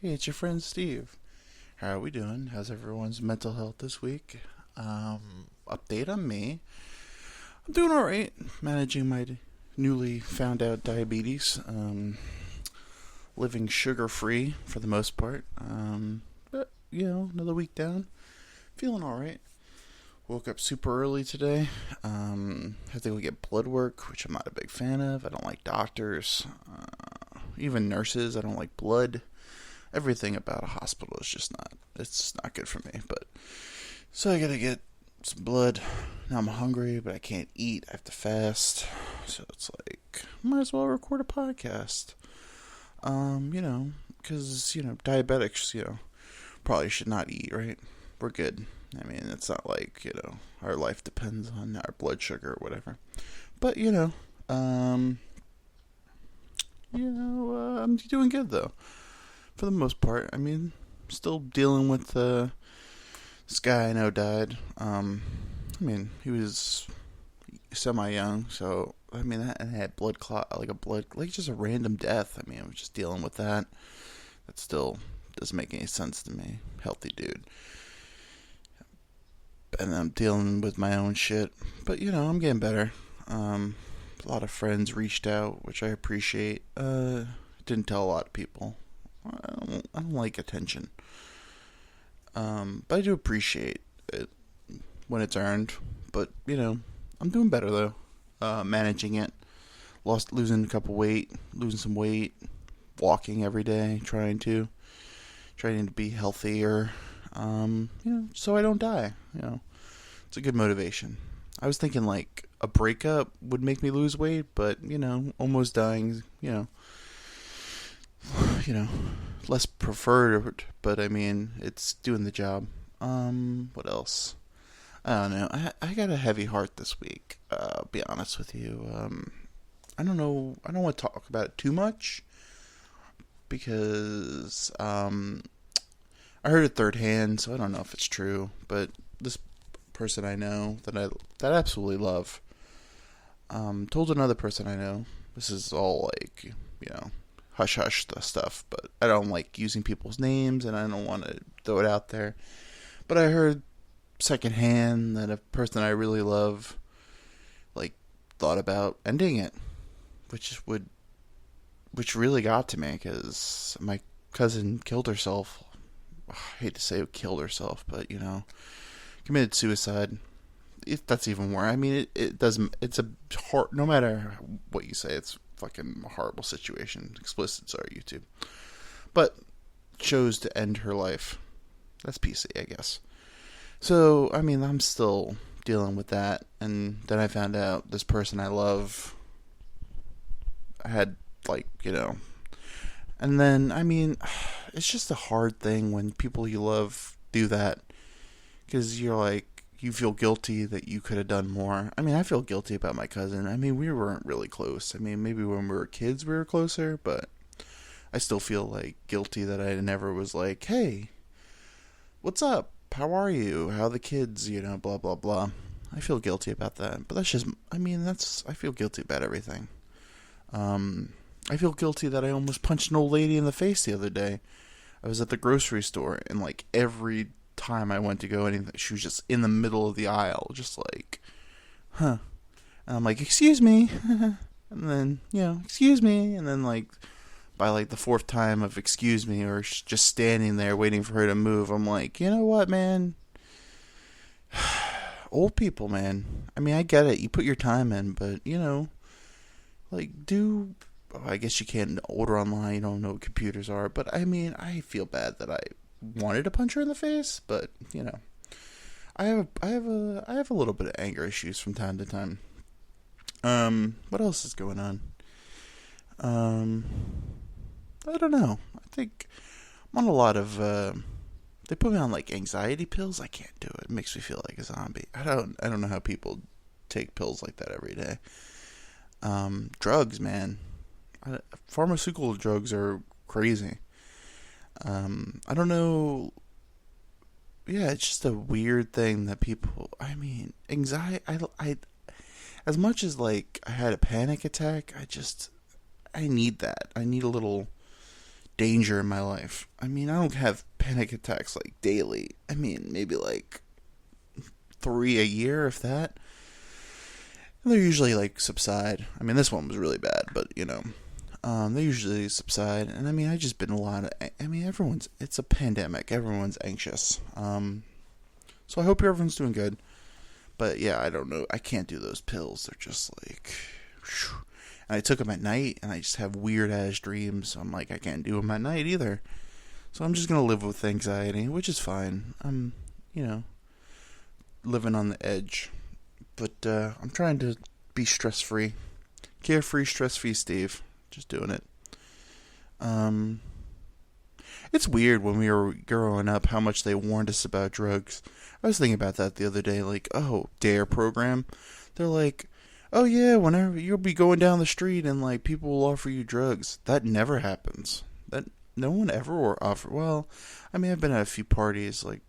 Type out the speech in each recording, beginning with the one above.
Hey, it's your friend Steve. How are we doing? How's everyone's mental health this week? Update on me. I'm doing alright, managing my newly found out diabetes. Living sugar free for the most part. But another week down. Feeling alright. Woke up super early today. Had to go get blood work, which I'm not a big fan of. I don't like doctors, even nurses. I don't like blood. Everything about a hospital is just not, it's not good for me. But so I gotta get some blood. Now I'm hungry, but I can't eat. I have to fast. So it's like, might as well record a podcast. Because, diabetics, probably should not eat, right? We're good. I mean, it's not like, our life depends on our blood sugar or whatever. But, I'm doing good though. For the most part. I mean, still dealing with this guy I know died. He was semi-young, so I mean, that and had blood clot, like just a random death. I mean, I was just dealing with that. That still doesn't make any sense to me. Healthy dude, and I'm dealing with my own shit. But I'm getting better. A lot of friends reached out, which I appreciate. Didn't tell a lot of people. I don't like attention. But I do appreciate it when it's earned. But, I'm doing better though. Managing it. Losing some weight, walking every day, trying to be healthier. So I don't die. It's a good motivation. I was thinking like a breakup would make me lose weight, but, almost dying, less preferred, but I mean, it's doing the job. What else? I don't know. I got a heavy heart this week. I'll be honest with you. I don't know. I don't want to talk about it too much because I heard it third hand, so I don't know if it's true. But this person I know that I absolutely love told another person I know. This is all like hush hush stuff, but I don't like using people's names and I don't want to throw it out there. But I heard secondhand that a person I really love like thought about ending it, which really got to me because my cousin killed herself. I hate to say killed herself, but committed suicide. If that's even worse. I mean, it doesn't. It's a hard. No matter what you say, it's fucking horrible situation. Explicits are YouTube, but chose to end her life. That's PC, I guess. So I mean, I'm still dealing with that, and then I found out this person I love had and then I mean, it's just a hard thing when people you love do that because you're like. You feel guilty that you could have done more. I mean, I feel guilty about my cousin. I mean, we weren't really close. I mean, maybe when we were kids we were closer, but I still feel like guilty that I never was like, hey, what's up? How are you? How are the kids? Blah, blah, blah. I feel guilty about that. But that's just, I feel guilty about everything. I feel guilty that I almost punched an old lady in the face the other day. I was at the grocery store and like every time I went to go anything, she was just in the middle of the aisle, just like, and I'm like, excuse me, and then excuse me, and then like by like the fourth time of excuse me, or just standing there waiting for her to move, I'm like, you know what, man, old people, man. I mean, I get it, you put your time in, but I guess you can't order online, you don't know what computers are, but I mean, I feel bad that I wanted to punch her in the face, but I have a little bit of anger issues from time to time. What else is going on? I don't know. I think I'm on a lot of they put me on like anxiety pills. I can't do it. It makes me feel like a zombie. I don't know how people take pills like that every day. Drugs, man. Pharmaceutical drugs are crazy. I don't know. Yeah, it's just a weird thing that people. I mean, anxiety. I as much as like I had a panic attack, I need that. I need a little danger in my life. I mean, I don't have panic attacks like daily. I mean, maybe like 3 a year, if that. And they're usually like subside. I mean, this one was really bad, but they usually subside. And I mean, I just been a lot of. I mean, it's a pandemic. Everyone's anxious. So I hope everyone's doing good. But yeah, I don't know. I can't do those pills. They're just like. Whew. And I took them at night, and I just have weird ass dreams. I'm like, I can't do them at night either. So I'm just gonna live with anxiety, which is fine. I'm, living on the edge. But I'm trying to be stress free, carefree, stress free, Steve. Just doing it. It's weird when we were growing up how much they warned us about drugs. I was thinking about that the other day. Like, DARE program. They're like, oh yeah, whenever you'll be going down the street and like people will offer you drugs. That never happens. That no one ever will offer. Well, I mean, I've been at a few parties. Like,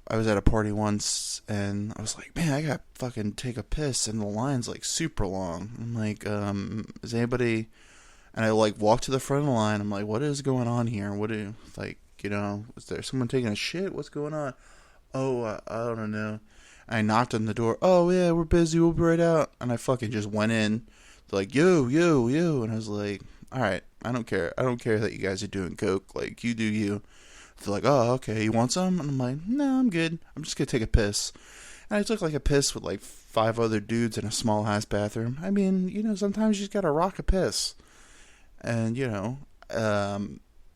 I was at a party once and I was like, man, I gotta fucking take a piss, and the line's like super long. I'm like, is anybody? And I like walk to the front of the line. I'm like, what is going on here? Is there someone taking a shit? What's going on? Oh, I don't know. I knocked on the door. Oh yeah, we're busy. We'll be right out. And I fucking just went in. They're like, yo, and I was like, all right, I don't care. I don't care that you guys are doing coke. Like, you do you. They're like, oh, okay, you want some? And I'm like, no, I'm good. I'm just gonna take a piss. And I took like a piss with like 5 other dudes in a small ass bathroom. I mean, sometimes you just gotta rock a piss. And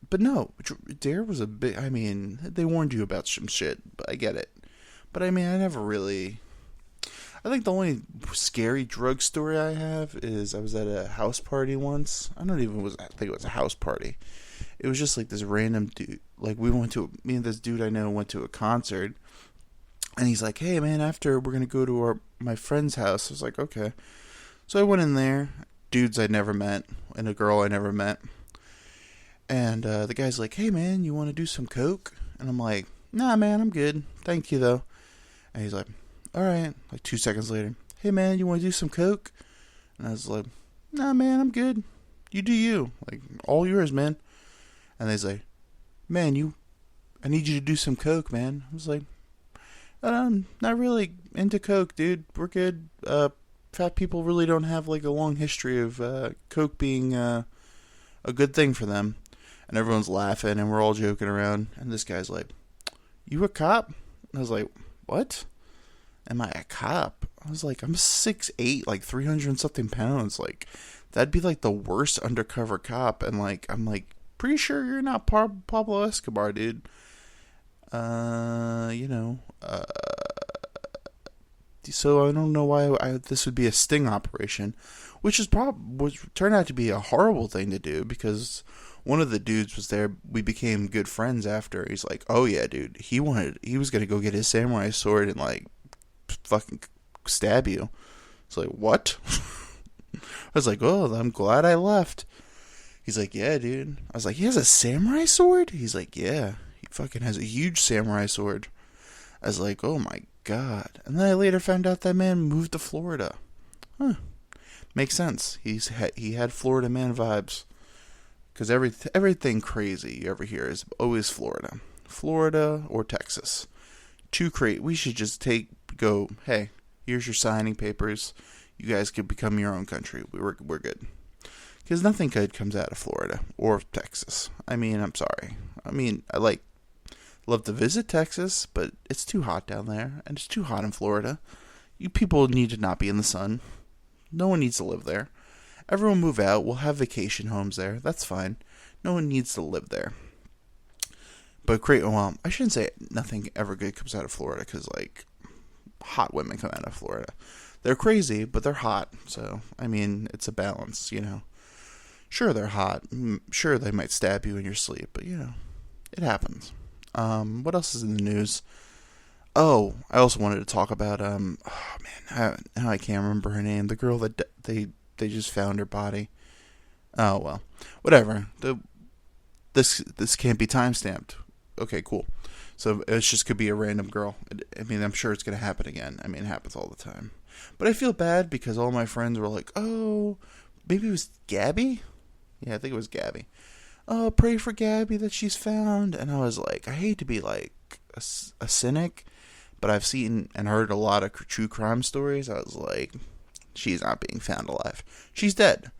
but no, DARE was a big. I mean, they warned you about some shit, but I get it. But I mean, I never really. I think the only scary drug story I have is I was at a house party once. I think it was a house party. It was just like this random dude. Like, me and this dude I know went to a concert. And he's like, hey man, after we're going to go to my friend's house. I was like, okay. So I went in there. Dudes I'd never met. And a girl I never met. And the guy's like, hey man, you want to do some coke? And I'm like, nah man, I'm good. Thank you though. And he's like, alright. Like 2 seconds later, hey man, you want to do some coke? And I was like, nah man, I'm good. You do you. Like, all yours, man. And he's like, man, I need you to do some coke, man. I was like, not really into coke, dude. We're good. Fat people really don't have like a long history of coke being a good thing for them. And everyone's laughing and we're all joking around. And this guy's like, you a cop? And I was like, what? Am I a cop? I was like, I'm 6'8", like 300 and something pounds. Like, that'd be like the worst undercover cop. And like, I'm like, pretty sure you're not Pablo Escobar, dude. So I don't know why this would be a sting operation, which turned out to be a horrible thing to do, because one of the dudes was there. We became good friends after. He's like, oh yeah, dude, he was gonna go get his samurai sword and like fucking stab you. It's like, what? I was like, oh, I'm glad I left. He's like, yeah, dude. I was like, he has a samurai sword? He's like, yeah, he fucking has a huge samurai sword. I was like, oh my god. And then I later found out that man moved to Florida. Huh. Makes sense. He had Florida man vibes. Because everything crazy you ever hear is always Florida. Florida or Texas. Too crazy. We should just go, hey, here's your signing papers. You guys could become your own country. We're good. Because nothing good comes out of Florida or Texas. I mean, I'm sorry. I mean, love to visit Texas, but it's too hot down there, and it's too hot in Florida. You people need to not be in the sun. No one needs to live there. Everyone move out. We'll have vacation homes there. That's fine. No one needs to live there. But well, I shouldn't say nothing ever good comes out of Florida, because like hot women come out of Florida. They're crazy, but they're hot. So I mean, it's a balance, Sure, they're hot. Sure, they might stab you in your sleep, but it happens. What else is in the news? Oh, I also wanted to talk about how I can't remember her name. The girl that they just found her body. Oh well, whatever. This can't be timestamped. Okay, cool. So it just could be a random girl. I mean, I'm sure it's gonna happen again. I mean, it happens all the time. But I feel bad because all my friends were like, "Oh, maybe it was Gabby." Yeah, I think it was Gabby. oh, pray for Gabby that she's found. And I was like, I hate to be like a cynic, but I've seen and heard a lot of true crime stories. I was like, she's not being found alive. She's dead.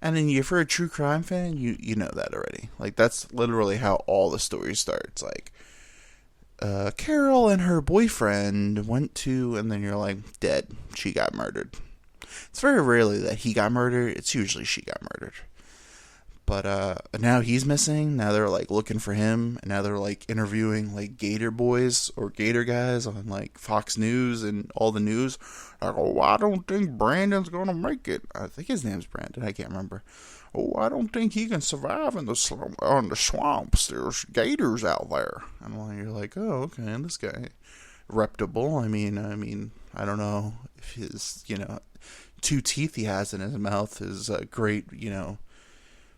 And then if you're a true crime fan, you know that already. Like, that's literally how all the stories start. It's like, Carol and her boyfriend went to, and then you're like, dead. She got murdered. It's very rarely that he got murdered. It's usually she got murdered. But now he's missing. Now they're like looking for him, and now they're like interviewing like Gator boys or Gator guys on like Fox News and all the news. Like, oh, I don't think Brandon's gonna make it. I think his name's Brandon. I can't remember. Oh, I don't think he can survive in on the swamps. There's gators out there. And you're like, oh, okay, this guy reputable. I don't know if his two teeth he has in his mouth is great,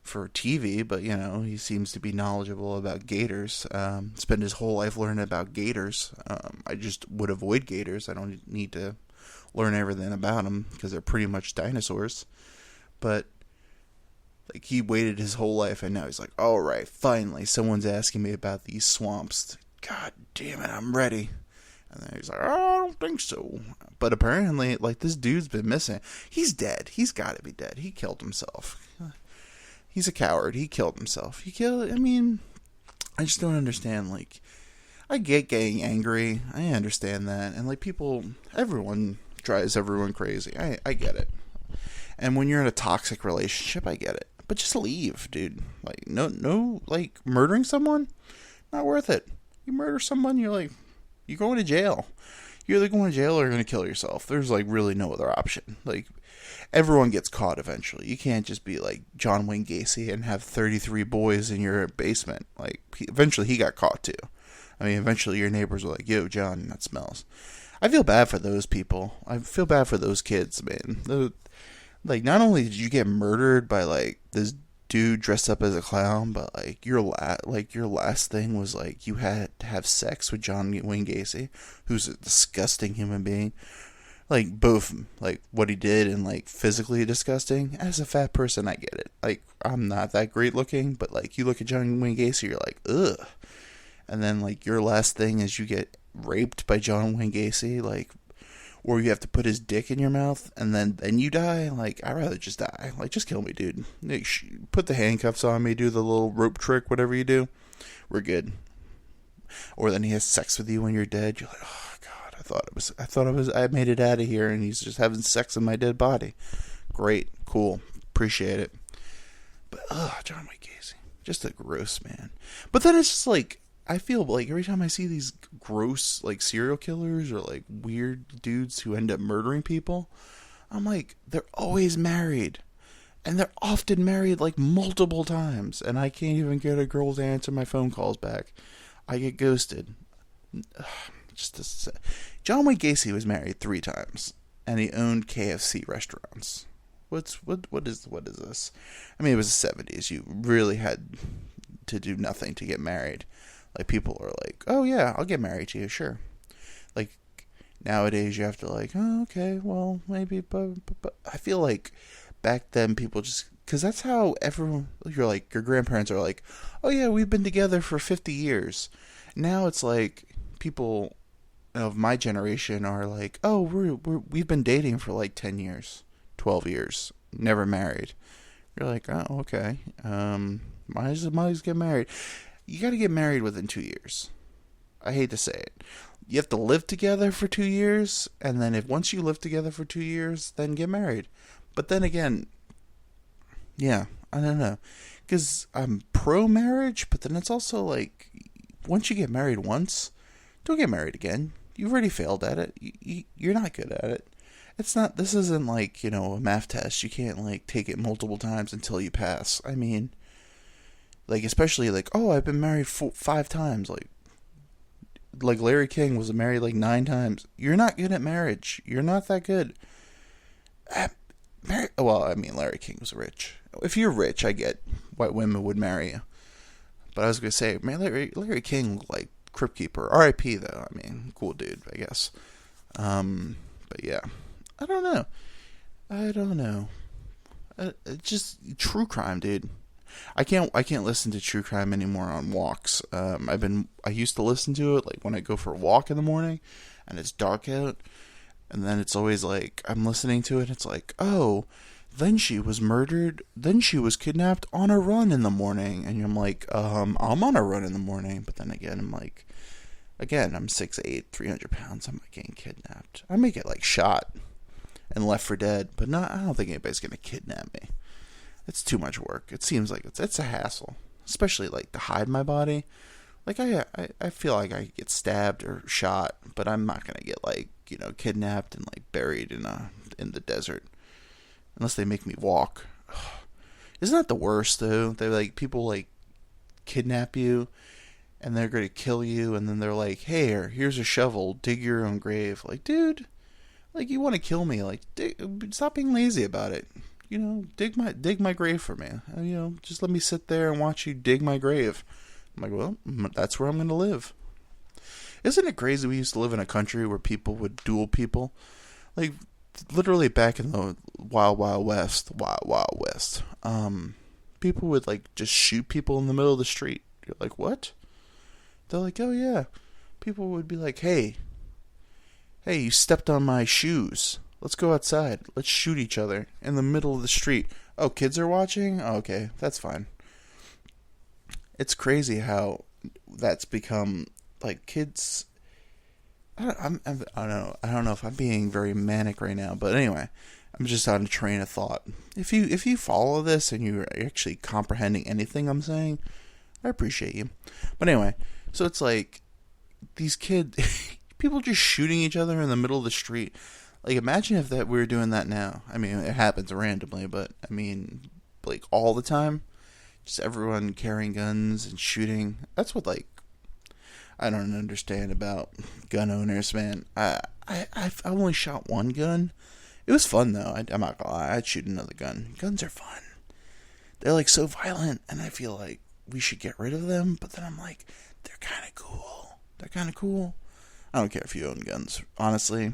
for TV, but he seems to be knowledgeable about gators. Spent his whole life learning about gators. I just would avoid gators. I don't need to learn everything about them because they're pretty much dinosaurs. But like, he waited his whole life, and now he's like, all right, finally someone's asking me about these swamps. God damn it, I'm ready. And then he's like, oh, I don't think so. But apparently, like, this dude's been missing. He's dead. He's got to be dead. He killed himself. He's a coward. He killed himself. I just don't understand. Like, I get getting angry. I understand that. And, like, everyone drives everyone crazy. I get it. And when you're in a toxic relationship, I get it. But just leave, dude. Like, no, like, murdering someone? Not worth it. You murder someone, you're going to jail. You're either going to jail or you're going to kill yourself. There's, like, really no other option. Like, everyone gets caught eventually. You can't just be like John Wayne Gacy and have 33 boys in your basement. Like, eventually he got caught too. Eventually your neighbors were like, yo, John, that smells. I feel bad for those people. I feel bad for those kids, man. Like, not only did you get murdered by like this dude dressed up as a clown, but like your last thing was like you had to have sex with John Wayne Gacy, who's a disgusting human being. Like, both, like, what he did and, like, physically disgusting. As a fat person, I get it. Like, I'm not that great looking, but, like, you look at John Wayne Gacy, you're like, ugh. And then, like, your last thing is you get raped by John Wayne Gacy, like, or you have to put his dick in your mouth, and then you die. Like, I'd rather just die. Like, just kill me, dude. Like, put the handcuffs on me, do the little rope trick, whatever you do. We're good. Or then he has sex with you when you're dead. You're like, oh. I made it out of here, and he's just having sex in my dead body. Great, cool, appreciate it. But John Wayne Gacy, just a gross man. But then it's just like, I feel like every time I see these gross like serial killers or like weird dudes who end up murdering people, I'm like, they're always married, and they're often married like multiple times, and I can't even get a girl to answer my phone calls back. I get ghosted. John Wayne Gacy was married 3 times, and he owned KFC restaurants. What is this? It was the 70s. You really had to do nothing to get married. Like, people are like, oh yeah, I'll get married to you, sure. Like, nowadays you have to like, oh, okay, well, maybe, but I feel like back then people just, because that's how everyone, you're like, your grandparents are like, oh yeah, we've been together for 50 years. Now it's like, people of my generation are like, oh, we've been dating for like 10 years, 12 years, never married. You're like, oh, okay. Might as well get married. You got to get married within 2 years. I hate to say it. You have to live together for 2 years, and then once you live together for 2 years, then get married. But then again, yeah, I don't know. Because I'm pro-marriage, but then it's also like, once you get married once, don't get married again. You've already failed at it. You're not good at it. This isn't like, a math test. You can't like take it multiple times until you pass. Like, especially like, oh, I've been married 5 times. Like Larry King was married like 9 times. You're not good at marriage. You're not that good. Larry King was rich. If you're rich, I get why women would marry you. But I was gonna say, man, Larry King, like, Crypt Keeper. R.I.P. though. Cool dude, I guess. But yeah, I don't know. Just true crime, dude. I can't listen to true crime anymore on walks. I used to listen to it like when I go for a walk in the morning, and it's dark out, and then it's always like I'm listening to it. It's like, oh, then she was murdered. Then she was kidnapped on a run in the morning, and I'm like, I'm on a run in the morning. But then again, I'm like, again, I'm 6'8", 300 pounds. I'm not getting kidnapped. I may get like shot and left for dead, but not. I don't think anybody's gonna kidnap me. It's too much work. It seems like it's a hassle, especially like to hide my body. Like I feel like I get stabbed or shot, but I'm not gonna get like kidnapped and like buried in the desert unless they make me walk. Isn't that the worst though? They like people like kidnap you and they're gonna kill you, and then they're like, "Hey, here's a shovel, dig your own grave." Like, dude, like you want to kill me? Like, stop being lazy about it. Dig my grave for me. Just let me sit there and watch you dig my grave. I'm like, well, that's where I'm going to live. Isn't it crazy we used to live in a country where people would duel people? Like, literally back in the Wild Wild West, people would, like, just shoot people in the middle of the street. You're like, what? They're like, oh, yeah. People would be like, hey, you stepped on my shoes. Let's go outside. Let's shoot each other in the middle of the street. Oh, kids are watching? Oh, okay, that's fine. It's crazy how that's become like kids. I don't know if I'm being very manic right now, but anyway, I'm just on a train of thought. If you follow this and you're actually comprehending anything I'm saying, I appreciate you. But anyway, so it's like these kids, people just shooting each other in the middle of the street. Like, imagine if we were doing that now. I mean, it happens randomly, but, I mean, like, all the time. Just everyone carrying guns and shooting. That's what, like, I don't understand about gun owners, man. I've only shot one gun. It was fun, though. I'm not gonna lie. I'd shoot another gun. Guns are fun. They're, like, so violent, and I feel like we should get rid of them. But then I'm like, they're kind of cool. I don't care if you own guns. Honestly,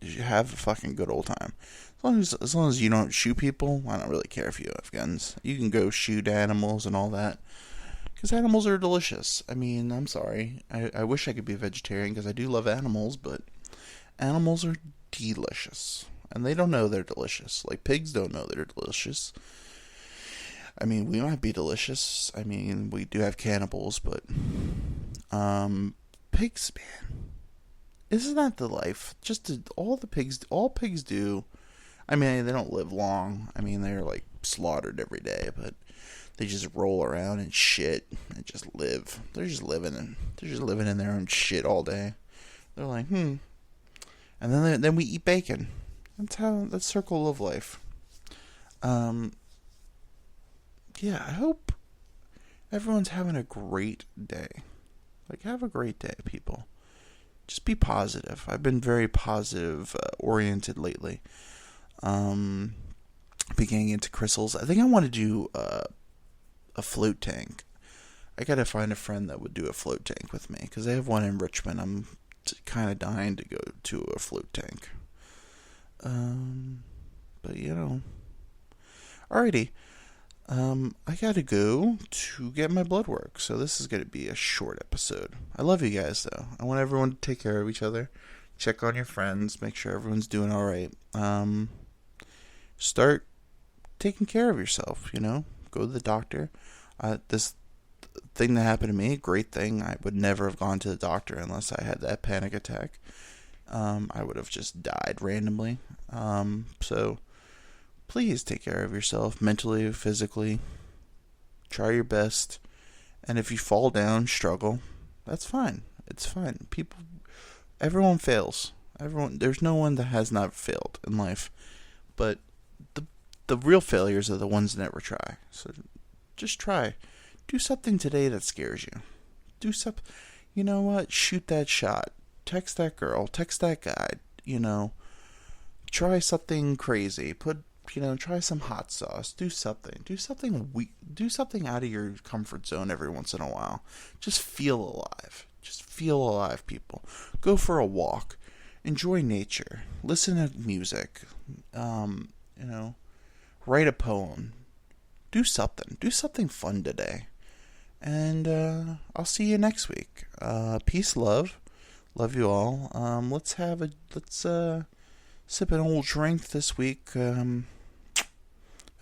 you have a fucking good old time. As long as you don't shoot people, I don't really care if you have guns. You can go shoot animals and all that. Because animals are delicious. I mean, I'm sorry. I wish I could be a vegetarian because I do love animals, but animals are delicious. And they don't know they're delicious. Like, pigs don't know they're delicious. I mean, we might be delicious. I mean, we do have cannibals, but pigs, man. Isn't that the life? All pigs do. I mean, they don't live long. I mean, they're like slaughtered every day, but they just roll around and shit and just live. They're just living in their own shit all day. They're like, and then we eat bacon. That's circle of life. Yeah, I hope everyone's having a great day. Like, have a great day, people. Just be positive. I've been very positive oriented lately. Beginning into crystals. I think I want to do a float tank. I gotta find a friend that would do a float tank with me because they have one in Richmond. I'm kind of dying to go to a float tank. But alrighty. I gotta go to get my blood work, so this is gonna be a short episode. I love you guys, though. I want everyone to take care of each other, check on your friends, make sure everyone's doing alright. Start taking care of yourself, go to the doctor. This thing that happened to me, great thing. I would never have gone to the doctor unless I had that panic attack. I would have just died randomly. So please take care of yourself mentally, physically. Try your best. And if you fall down, struggle, that's fine. It's fine. Everyone fails. There's no one that has not failed in life. But the real failures are the ones that never try. So just try. Do something today that scares you. Do something. You know what? Shoot that shot. Text that girl. Text that guy. Try something crazy. Try some hot sauce. Do something. Do something out of your comfort zone every once in a while. Just feel alive. Just feel alive, people. Go for a walk. Enjoy nature. Listen to music. Write a poem. do something. Do something fun today. And I'll see you next week. Peace, love. Love you all. Let's sip an old drink this week. I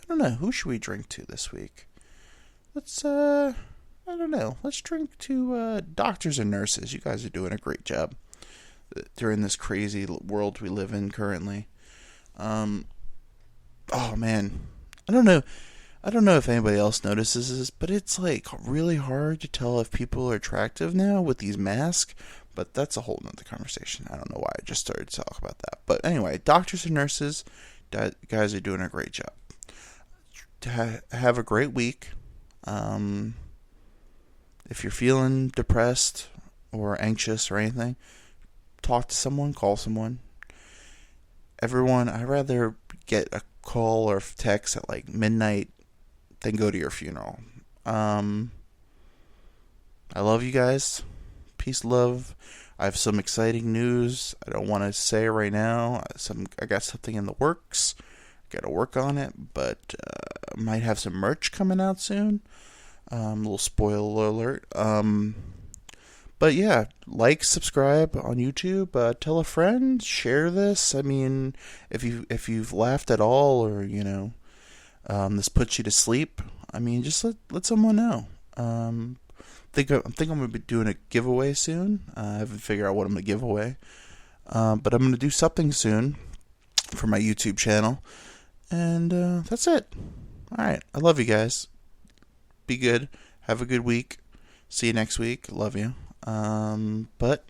don't know, who should we drink to this week? I don't know. Let's drink to doctors and nurses. You guys are doing a great job during this crazy world we live in currently. Oh man, I don't know. I don't know if anybody else notices this, but it's like really hard to tell if people are attractive now with these masks. But that's a whole nother conversation. I don't know why I just started to talk about that. But anyway, doctors and nurses, guys are doing a great job. Have a great week. If you're feeling depressed or anxious or anything, talk to someone, call someone. Everyone, I'd rather get a call or text at like midnight than go to your funeral. I love you guys. Peace, love. I have some exciting news. I don't want to say it right now. I got something in the works. Got to work on it, but might have some merch coming out soon. A little spoiler alert. But yeah, like, subscribe on YouTube. Tell a friend. Share this. I mean, if you've laughed at all, or this puts you to sleep, I mean, just let someone know. I think I'm gonna be doing a giveaway soon. I haven't figured out what I'm gonna give away, but I'm gonna do something soon for my YouTube channel, and that's it. All right, I love you guys. Be good. Have a good week. See you next week. Love you. But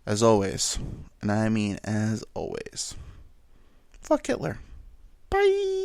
as always, and I mean as always, fuck Hitler. Bye.